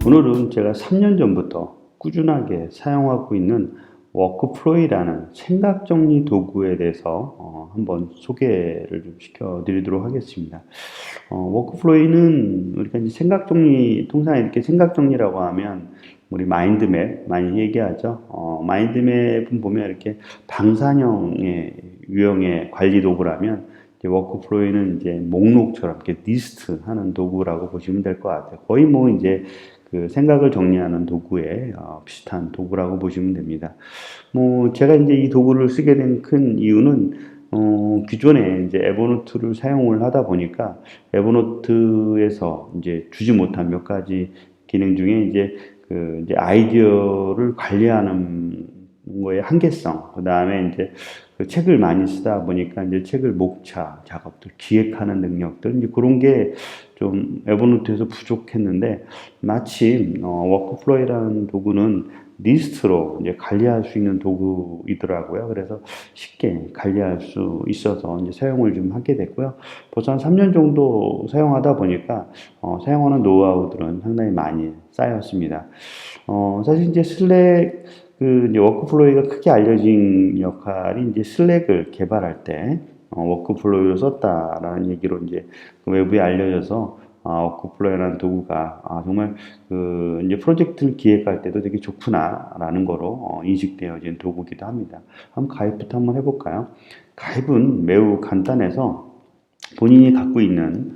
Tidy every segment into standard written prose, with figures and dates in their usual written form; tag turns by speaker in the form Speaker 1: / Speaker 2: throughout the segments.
Speaker 1: 오늘은 제가 3년 전부터 꾸준하게 사용하고 있는 워크플로이라는 생각 정리 도구에 대해서 한번 소개를 좀 시켜드리도록 하겠습니다. 워크플로이는 우리가 이제 생각 정리, 통상 이렇게 생각 정리라고 하면 우리 마인드맵 많이 얘기하죠. 마인드맵은 보면 이렇게 방사형의 유형의 관리 도구라면 이제 워크플로이는 이제 목록처럼 이렇게 리스트 하는 도구라고 보시면 될 것 같아요. 거의 뭐 이제 그 생각을 정리하는 도구에 비슷한 도구라고 보시면 됩니다. 뭐 제가 이제 이 도구를 쓰게 된 큰 이유는 기존에 이제 에버노트를 사용을 하다 보니까 에버노트에서 이제 주지 못한 몇 가지 기능 중에 이제 아이디어를 관리하는 거의 한계성, 그 다음에 이제 그 책을 많이 쓰다 보니까 이제 책을 목차 작업들, 기획하는 능력들, 이제 그런 게 좀 에버노트에서 부족했는데 마침 워크플로이라는 도구는 리스트로 이제 관리할 수 있는 도구이더라고요. 그래서 쉽게 관리할 수 있어서 이제 사용을 좀 하게 됐고요. 벌써 한 3년 정도 사용하다 보니까 사용하는 노하우들은 상당히 많이 쌓였습니다. 사실 이제 슬랙 이제 워크플로이가 크게 알려진 역할이 이제 슬랙을 개발할 때 워크플로이를 썼다라는 얘기로 이제 그 외부에 알려져서 워크플로이라는 도구가 정말 그 이제 프로젝트를 기획할 때도 되게 좋구나라는 거로 인식되어진 도구기도 합니다. 한번 가입부터 한번 해볼까요? 가입은 매우 간단해서 본인이 갖고 있는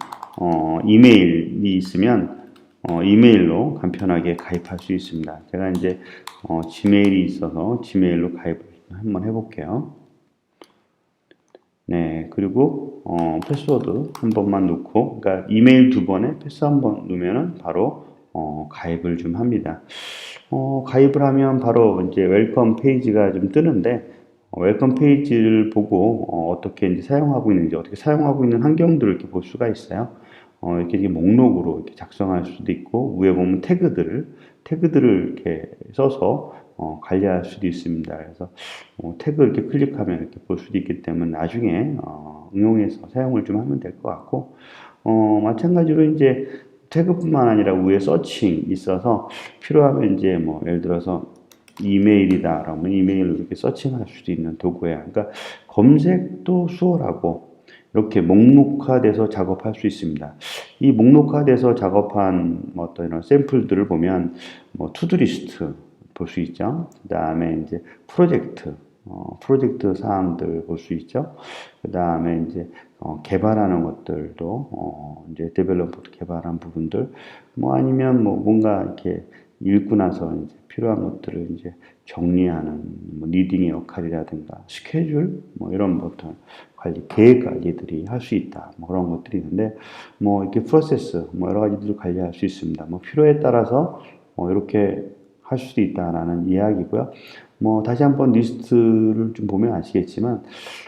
Speaker 1: 이메일이 있으면 이메일로 간편하게 가입할 수 있습니다. 제가 이제 지메일이 있어서 지메일로 가입을 한번 해볼게요. 네, 그리고 패스워드 한 번만 넣고, 그러니까 이메일 두 번에 패스 한 번 넣으면은 바로 가입을 좀 합니다. 가입을 하면 바로 이제 웰컴 페이지가 좀 뜨는데 웰컴 페이지를 보고 어떻게 이제 사용하고 있는지, 어떻게 사용하고 있는 환경들을 이렇게 볼 수가 있어요. 이렇게 목록으로 이렇게 작성할 수도 있고, 위에 보면 태그들을 이렇게 써서 관리할 수도 있습니다. 그래서 태그 이렇게 클릭하면 이렇게 볼 수도 있기 때문에 나중에 응용해서 사용을 좀 하면 될 것 같고, 마찬가지로 이제 태그뿐만 아니라 위에 서칭 있어서 필요하면 이제 뭐 예를 들어서 이메일이다 그러면 이메일로 이렇게 서칭할 수도 있는 도구예요. 그러니까 검색도 수월하고 이렇게 목록화돼서 작업할 수 있습니다. 이 목록화돼서 작업한 어떤 이런 샘플들을 보면 뭐 투두리스트 볼 수 있죠. 그 다음에 이제 프로젝트 사항들 볼 수 있죠. 그 다음에 이제 개발하는 것들도 이제 데벨로퍼도 개발한 부분들 뭐 아니면 뭐 뭔가 이렇게 읽고 나서 이제 필요한 것들을 이제 정리하는 뭐 리딩의 역할이라든가 스케줄 뭐 이런 것들 관리 계획 관리들이 할 수 있다 뭐 그런 것들이 있는데 뭐 이렇게 프로세스 뭐 여러 가지들을 관리할 수 있습니다. 뭐 필요에 따라서 이렇게 할 수도 있다라는 이야기고요. 뭐 다시 한번 리스트를 좀 보면 아시겠지만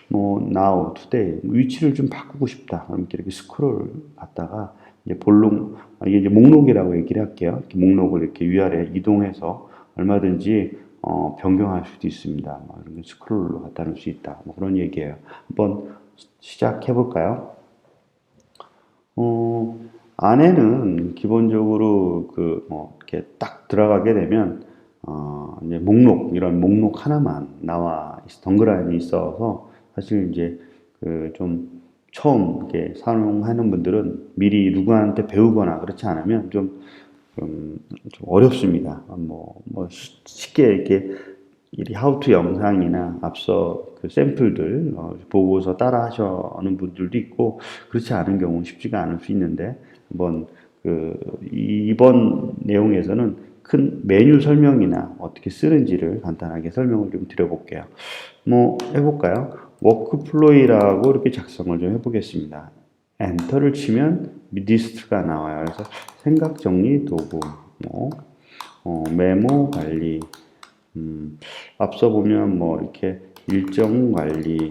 Speaker 1: 뭐 now, today 위치를 좀 바꾸고 싶다. 그럼 이렇게 스크롤 갔다가 이제 이게 이제 목록이라고 얘기를 할게요. 이렇게 목록을 이렇게 위아래 이동해서 얼마든지 변경할 수도 있습니다. 뭐 이런 스크롤로 갖다 놓을 수 있다. 뭐 그런 얘기예요. 한번 시작해 볼까요? 안에는 기본적으로 이렇게 딱 들어가게 되면 이제 이런 목록 하나만 덩그러니 있어서 사실 이제 그 좀 처음 이렇게 사용하는 분들은 미리 누구한테 배우거나 그렇지 않으면 좀 어렵습니다. 쉽게 이렇게 how to 영상이나 앞서 그 샘플들 보고서 따라 하시는 분들도 있고 그렇지 않은 경우 쉽지가 않을 수 있는데 한번 이번 내용에서는 큰 메뉴 설명이나 어떻게 쓰는지를 간단하게 설명을 좀 드려볼게요. 뭐 해볼까요? 워크플로이라고 이렇게 작성을 좀 해보겠습니다. 엔터를 치면 리스트가 나와요. 그래서 생각 정리 도구, 메모 관리, 앞서 보면 뭐 이렇게 일정 관리,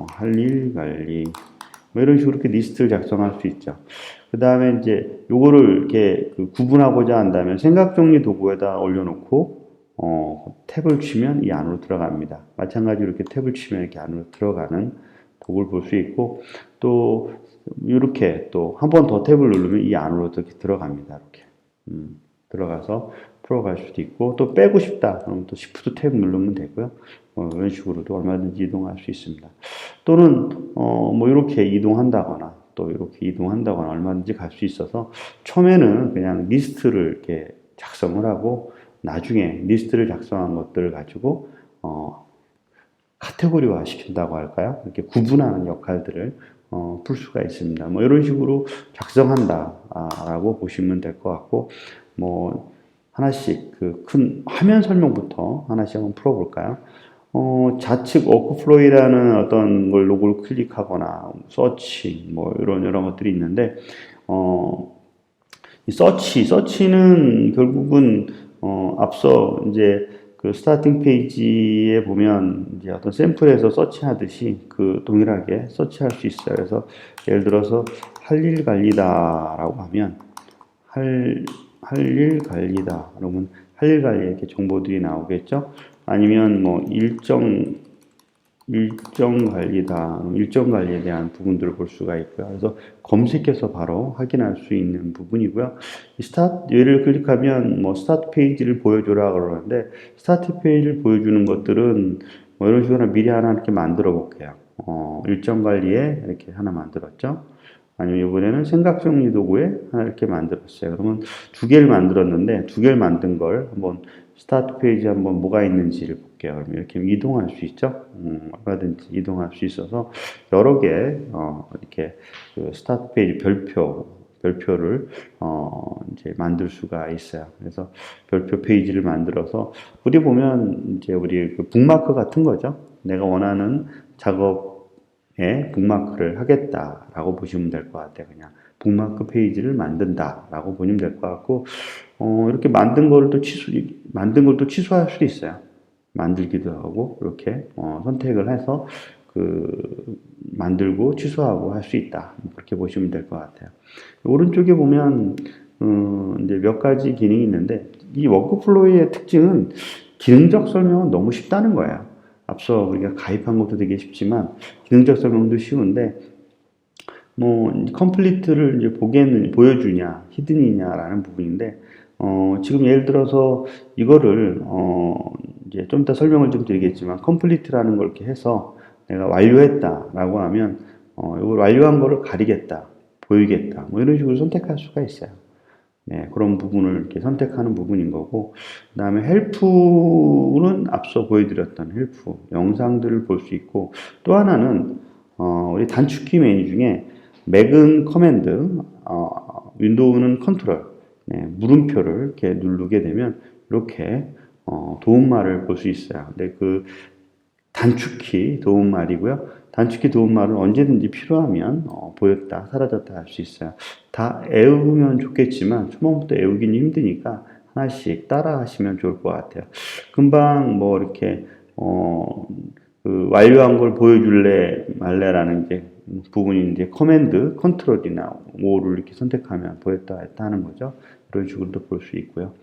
Speaker 1: 할 일 관리, 뭐 이런 식으로 이렇게 리스트를 작성할 수 있죠. 그 다음에 이제 요거를 이렇게 구분하고자 한다면 생각 정리 도구에다 올려놓고 탭을 치면 이 안으로 들어갑니다. 마찬가지로 이렇게 탭을 치면 이렇게 안으로 들어가는 도구를 볼 수 있고 또 이렇게 또 한 번 더 탭을 누르면 이 안으로 이렇게 들어갑니다. 이렇게. 들어가서 풀어갈 수도 있고, 또 빼고 싶다 그러면 또 Shift 탭 누르면 되고요. 이런 식으로도 얼마든지 이동할 수 있습니다. 또는 뭐 이렇게 이동한다거나 또 이렇게 이동한다거나 얼마든지 갈 수 있어서, 처음에는 그냥 리스트를 이렇게 작성을 하고 나중에 리스트를 작성한 것들을 가지고 카테고리화 시킨다고 할까요? 이렇게 구분하는 역할들을 풀 수가 있습니다. 뭐 이런 식으로 작성한다라고 보시면 될 것 같고, 뭐 하나씩 그 큰 화면 설명부터 하나씩 한번 풀어볼까요? 좌측 워크플로우라는 어떤 걸 로고를 클릭하거나 서치 뭐 이런 것들이 있는데, 이 서치는 결국은 앞서 이제 그 스타팅 페이지에 보면 이제 어떤 샘플에서 서치하듯이 그 동일하게 서치할 수 있어요. 그래서 예를 들어서 할 일 관리다라고 하면 할 일 관리다 그러면 할 일 관리 이렇게 정보들이 나오겠죠. 아니면 뭐 일정 관리다. 일정 관리에 대한 부분들을 볼 수가 있고요. 그래서 검색해서 바로 확인할 수 있는 부분이고요. 이 스타트, 얘를 클릭하면 뭐 스타트 페이지를 보여줘라 그러는데, 스타트 페이지를 보여주는 것들은 뭐 이런 식으로 미리 하나 이렇게 만들어 볼게요. 일정 관리에 이렇게 하나 만들었죠. 아니면 이번에는 생각 정리 도구에 하나 이렇게 만들었어요. 그러면 두 개를 만들었는데, 두 개를 만든 걸 한번 스타트 페이지 한번 뭐가 있는지를 볼게요. 그럼 이렇게 이동할 수 있죠. 얼마든지 이동할 수 있어서 여러 개 이렇게 그 스타트 페이지 별표를 이제 만들 수가 있어요. 그래서 별표 페이지를 만들어서 우리 보면 이제 우리 그 북마크 같은 거죠. 내가 원하는 작업에 북마크를 하겠다라고 보시면 될 것 같아요. 그냥 북마크 페이지를 만든다라고 보시면 될 것 같고, 이렇게 만든 걸 또 취소할 수도 있어요. 만들기도 하고, 이렇게, 선택을 해서, 만들고 취소하고 할 수 있다. 그렇게 보시면 될 것 같아요. 오른쪽에 보면, 이제 몇 가지 기능이 있는데, 이 워크플로우의 특징은 기능적 설명은 너무 쉽다는 거예요. 앞서 우리가 가입한 것도 되게 쉽지만, 기능적 설명도 쉬운데, 뭐 컴플리트를 이제 보여주냐 히든이냐라는 부분인데, 지금 예를 들어서 이거를 이제 좀 이따 설명을 좀 드리겠지만, 컴플리트라는 걸 이렇게 해서 내가 완료했다라고 하면 이걸 완료한 거를 가리겠다, 보이겠다, 뭐 이런 식으로 선택할 수가 있어요. 네, 그런 부분을 이렇게 선택하는 부분인 거고, 그 다음에 헬프는 앞서 보여드렸던 헬프 영상들을 볼 수 있고, 또 하나는 우리 단축키 메뉴 중에 맥은 커맨드, 윈도우는 컨트롤, 네, 물음표를 이렇게 누르게 되면 이렇게 도움말을 볼 수 있어요. 근데 그 단축키 도움말이고요. 단축키 도움말은 언제든지 필요하면 보였다, 사라졌다 할 수 있어요. 다 외우면 좋겠지만 초반부터 외우기는 힘드니까 하나씩 따라 하시면 좋을 것 같아요. 금방 뭐 이렇게 그 완료한 걸 보여줄래 말래라는 게 부분이 이제 커맨드, 컨트롤이나 O를 이렇게 선택하면 보였다 했다 하는 거죠. 이런 식으로도 볼 수 있고요.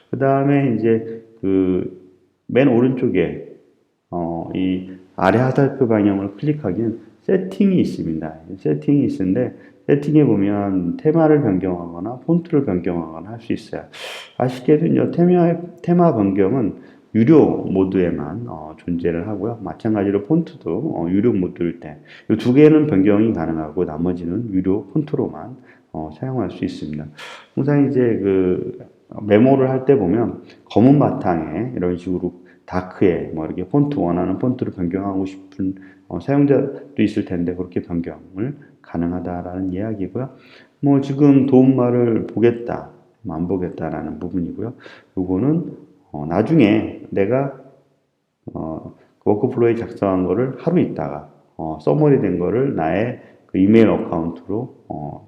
Speaker 1: 그 다음에 이제 그 맨 오른쪽에 이 아래 하달표 방향을 클릭하기는 세팅이 있습니다. 세팅이 있는데, 세팅에 보면 테마를 변경하거나 폰트를 변경하거나 할 수 있어요. 아쉽게도 이 테마 변경은 유료 모드에만 존재를 하고요. 마찬가지로 폰트도 유료 모드일 때 이 두 개는 변경이 가능하고 나머지는 유료 폰트로만 사용할 수 있습니다. 항상 이제 그 메모를 할 때 보면 검은 바탕에 이런 식으로 다크에 뭐 이렇게 원하는 폰트로 변경하고 싶은 사용자도 있을 텐데, 그렇게 변경을 가능하다라는 이야기고요. 뭐 지금 도움말을 보겠다, 안 보겠다라는 부분이고요. 요거는 나중에 내가 워크플로우에 작성한 거를 하루 있다가 서머리 된 거를 나의 그 이메일 어카운트로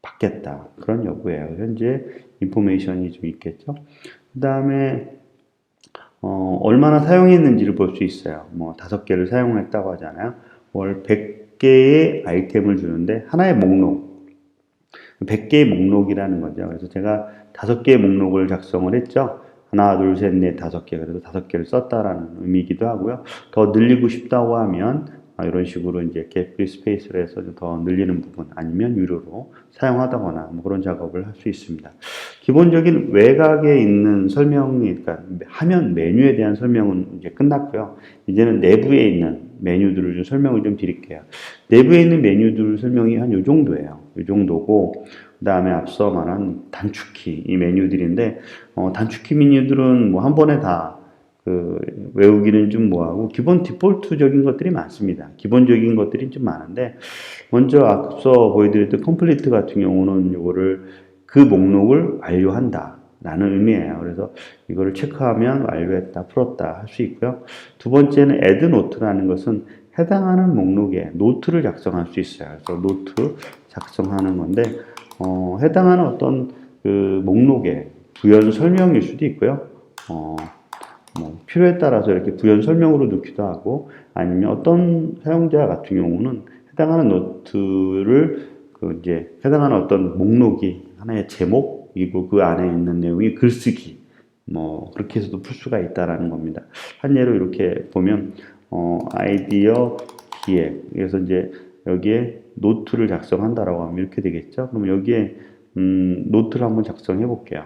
Speaker 1: 받겠다, 그런 여부예요. 현재 인포메이션이 좀 있겠죠. 그 다음에 얼마나 사용했는지를 볼 수 있어요. 뭐 5개를 사용했다고 하잖아요. 월 100개의 아이템을 주는데 하나의 목록, 100개의 목록이라는 거죠. 그래서 제가 5개의 목록을 작성을 했죠. 하나, 둘, 셋, 넷, 5개. 그래서 5개를 썼다라는 의미이기도 하고요. 더 늘리고 싶다고 하면 이런 식으로 이제 겟프리 스페이스를 해서 더 늘리는 부분, 아니면 유료로 사용하다거나 뭐 그런 작업을 할 수 있습니다. 기본적인 외곽에 있는 설명이, 그러니까 화면 메뉴에 대한 설명은 이제 끝났고요. 이제는 내부에 있는 메뉴들을 좀 설명을 좀 드릴게요. 내부에 있는 메뉴들 설명이 한 요 정도예요. 요 정도고, 그 다음에 앞서 말한 단축키, 이 메뉴들인데, 단축키 메뉴들은 뭐 한 번에 다 외우기는 좀 뭐하고, 기본 디폴트적인 것들이 많습니다. 기본적인 것들이 좀 많은데, 먼저 앞서 보여드렸던 컴플리트 같은 경우는 요거를 그 목록을 완료한다 라는 의미예요. 그래서 이거를 체크하면 완료했다, 풀었다 할 수 있고요. 두 번째는 add note라는 것은 해당하는 목록에 노트를 작성할 수 있어요. 그래서 노트 작성하는 건데, 해당하는 어떤 그 목록에 부연 설명일 수도 있고요. 뭐 필요에 따라서 이렇게 부연 설명으로 넣기도 하고, 아니면 어떤 사용자 같은 경우는 해당하는 노트를 이제 해당하는 어떤 목록이 하나의 제목이고 그 안에 있는 내용이 글쓰기, 뭐 그렇게 해서도 풀 수가 있다라는 겁니다. 한 예로 이렇게 보면 아이디어 기획, 그래서 이제 여기에 노트를 작성한다라고 하면 이렇게 되겠죠. 그럼 여기에 노트를 한번 작성해 볼게요.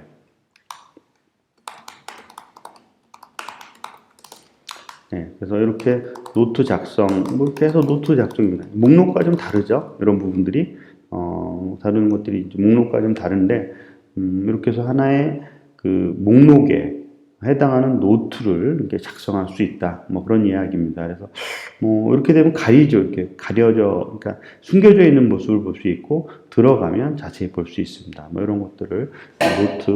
Speaker 1: 네, 그래서 이렇게 노트 작성, 뭐 이렇게 해서 노트 작성입니다. 목록과 좀 다르죠? 이런 부분들이, 다른 것들이 목록과 좀 다른데, 이렇게 해서 하나의 그 목록에 해당하는 노트를 이렇게 작성할 수 있다. 뭐 그런 이야기입니다. 그래서 뭐 이렇게 되면 가리죠. 이렇게 가려져, 그러니까 숨겨져 있는 모습을 볼 수 있고 들어가면 자세히 볼 수 있습니다. 뭐 이런 것들을 노트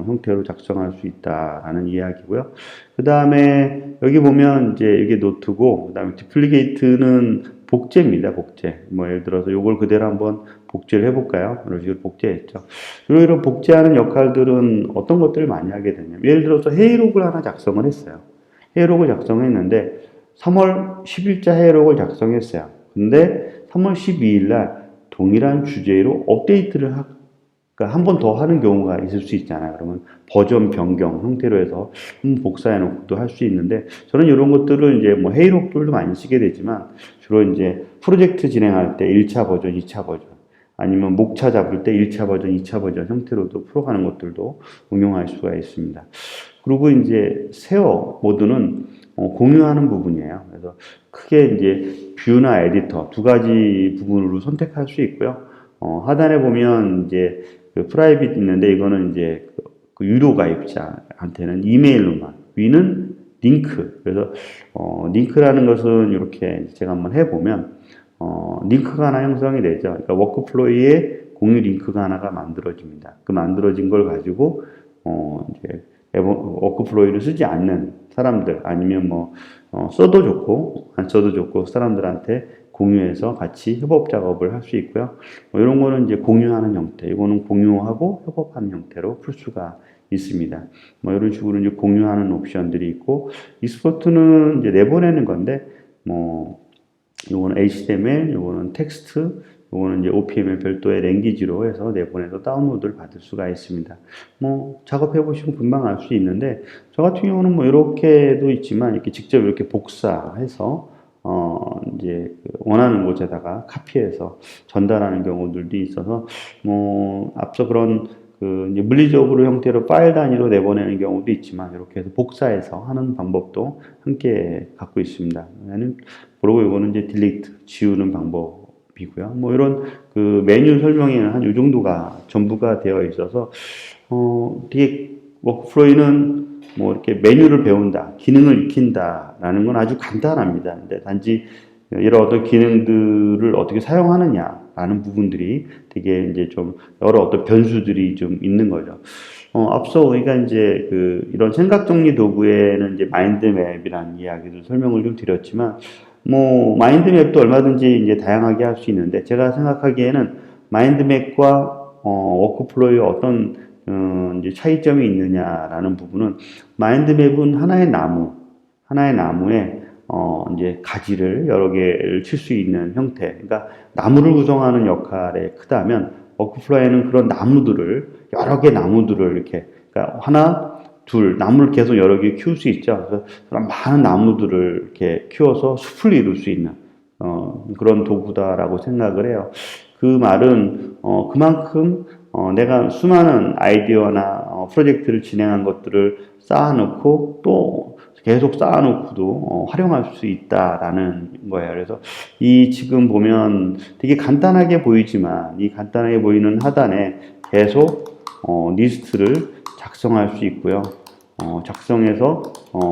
Speaker 1: 형태로 작성할 수 있다라는 이야기고요. 그 다음에 여기 보면 이제 이게 노트고, 그 다음에 디플리게이트는 복제입니다. 복제. 뭐 예를 들어서 이걸 그대로 한번 복제를 해볼까요? 이런 식으로 복제했죠. 이런 복제하는 역할들은 어떤 것들을 많이 하게 되냐면, 예를 들어서 회의록을 하나 작성을 했어요. 회의록을 작성했는데 3월 10일자 회의록을 작성했어요. 근데 3월 12일 날 동일한 주제로 업데이트를 그러니까 한 번 더 하는 경우가 있을 수 있잖아요. 그러면 버전 변경 형태로 해서 한번 복사해 놓고도 할 수 있는데, 저는 이런 것들을 이제 뭐 회의록들도 많이 쓰게 되지만 주로 이제 프로젝트 진행할 때 1차 버전, 2차 버전, 아니면 목차 잡을 때 1차 버전, 2차 버전 형태로도 풀어가는 것들도 응용할 수가 있습니다. 그리고 이제 세어 모드는 공유하는 부분이에요. 그래서 크게 이제 뷰나 에디터 두 가지 부분으로 선택할 수 있고요. 하단에 보면 이제 그 프라이빗 있는데, 이거는 이제 그 유료 가입자한테는 이메일로만, 위는 링크. 그래서 링크라는 것은 이렇게 제가 한번 해보면 링크가 하나 형성이 되죠. 그러니까 워크플로이에 공유 링크가 하나가 만들어집니다. 그 만들어진 걸 가지고 이제 워크플로이를 쓰지 않는 사람들, 아니면 뭐 써도 좋고 안 써도 좋고 사람들한테 공유해서 같이 협업 작업을 할 수 있고요. 뭐 이런 거는 이제 공유하는 형태, 이거는 공유하고 협업하는 형태로 풀 수가 있습니다. 뭐 이런 식으로 이제 공유하는 옵션들이 있고, 익스포트는 이제 내보내는 건데, 뭐 요거는 HTML, 요거는 텍스트, 요거는 이제 OPML 별도의 랭귀지로 해서 내보내서 다운로드를 받을 수가 있습니다. 뭐 작업해 보시면 금방 알 수 있는데, 저 같은 경우는 뭐 이렇게도 있지만 이렇게 직접 이렇게 복사해서 이제 원하는 곳에다가 카피해서 전달하는 경우들도 있어서, 뭐 앞서 그런 이제 물리적으로 형태로 파일 단위로 내보내는 경우도 있지만 이렇게 해서 복사해서 하는 방법도 함께 갖고 있습니다. 그리고 이거는 이제 딜리트, 지우는 방법이고요. 뭐 이런 그 메뉴 설명에는 한 이 정도가 전부가 되어 있어서 되게 워크플로이는 뭐 이렇게 메뉴를 배운다, 기능을 익힌다라는 건 아주 간단합니다. 근데 단지 이런 어떤 기능들을 어떻게 사용하느냐라는 부분들이 되게 이제 좀 여러 어떤 변수들이 좀 있는 거죠. 앞서 우리가 이제 이런 생각 정리 도구에는 이제 마인드맵이라는 이야기도 설명을 좀 드렸지만, 뭐 마인드맵도 얼마든지 이제 다양하게 할 수 있는데, 제가 생각하기에는 마인드맵과 워크플로이의 어떤 이제 차이점이 있느냐라는 부분은, 마인드맵은 하나의 나무에 이제 가지를 여러 개를 칠 수 있는 형태, 그러니까 나무를 구성하는 역할에 크다면, 워크플로이는 그런 나무들을, 여러 개 나무들을 이렇게, 그러니까 하나, 둘, 나무를 계속 여러 개 키울 수 있죠. 그래서 그런 많은 나무들을 이렇게 키워서 숲을 이룰 수 있는 그런 도구다라고 생각을 해요. 그 말은 그만큼 내가 수많은 아이디어나 프로젝트를 진행한 것들을 쌓아놓고 또 계속 쌓아놓고도 활용할 수 있다라는 거예요. 그래서 이 지금 보면 되게 간단하게 보이지만 이 간단하게 보이는 하단에 계속 리스트를 작성할 수 있고요. 작성해서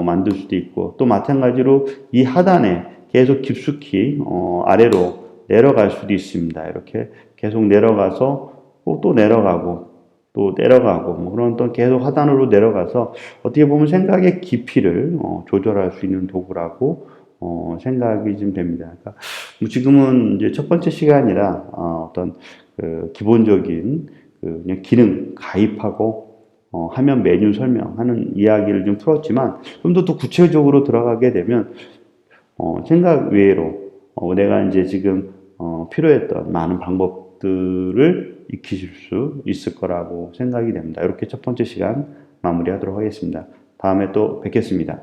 Speaker 1: 만들 수도 있고 또 마찬가지로 이 하단에 계속 깊숙이 아래로 내려갈 수도 있습니다. 이렇게 계속 내려가서 또 내려가고 또 내려가고 뭐 그런 또 계속 하단으로 내려가서 어떻게 보면 생각의 깊이를 조절할 수 있는 도구라고 생각이 좀 됩니다. 그러니까 뭐 지금은 이제 첫 번째 시간이라 어떤 그 기본적인 그 그냥 기능 가입하고 화면 메뉴 설명하는 이야기를 좀 풀었지만 좀 더 구체적으로 들어가게 되면 생각 외로 내가 이제 지금 필요했던 많은 방법들을 익히실 수 있을 거라고 생각이 됩니다. 이렇게 첫 번째 시간 마무리하도록 하겠습니다. 다음에 또 뵙겠습니다.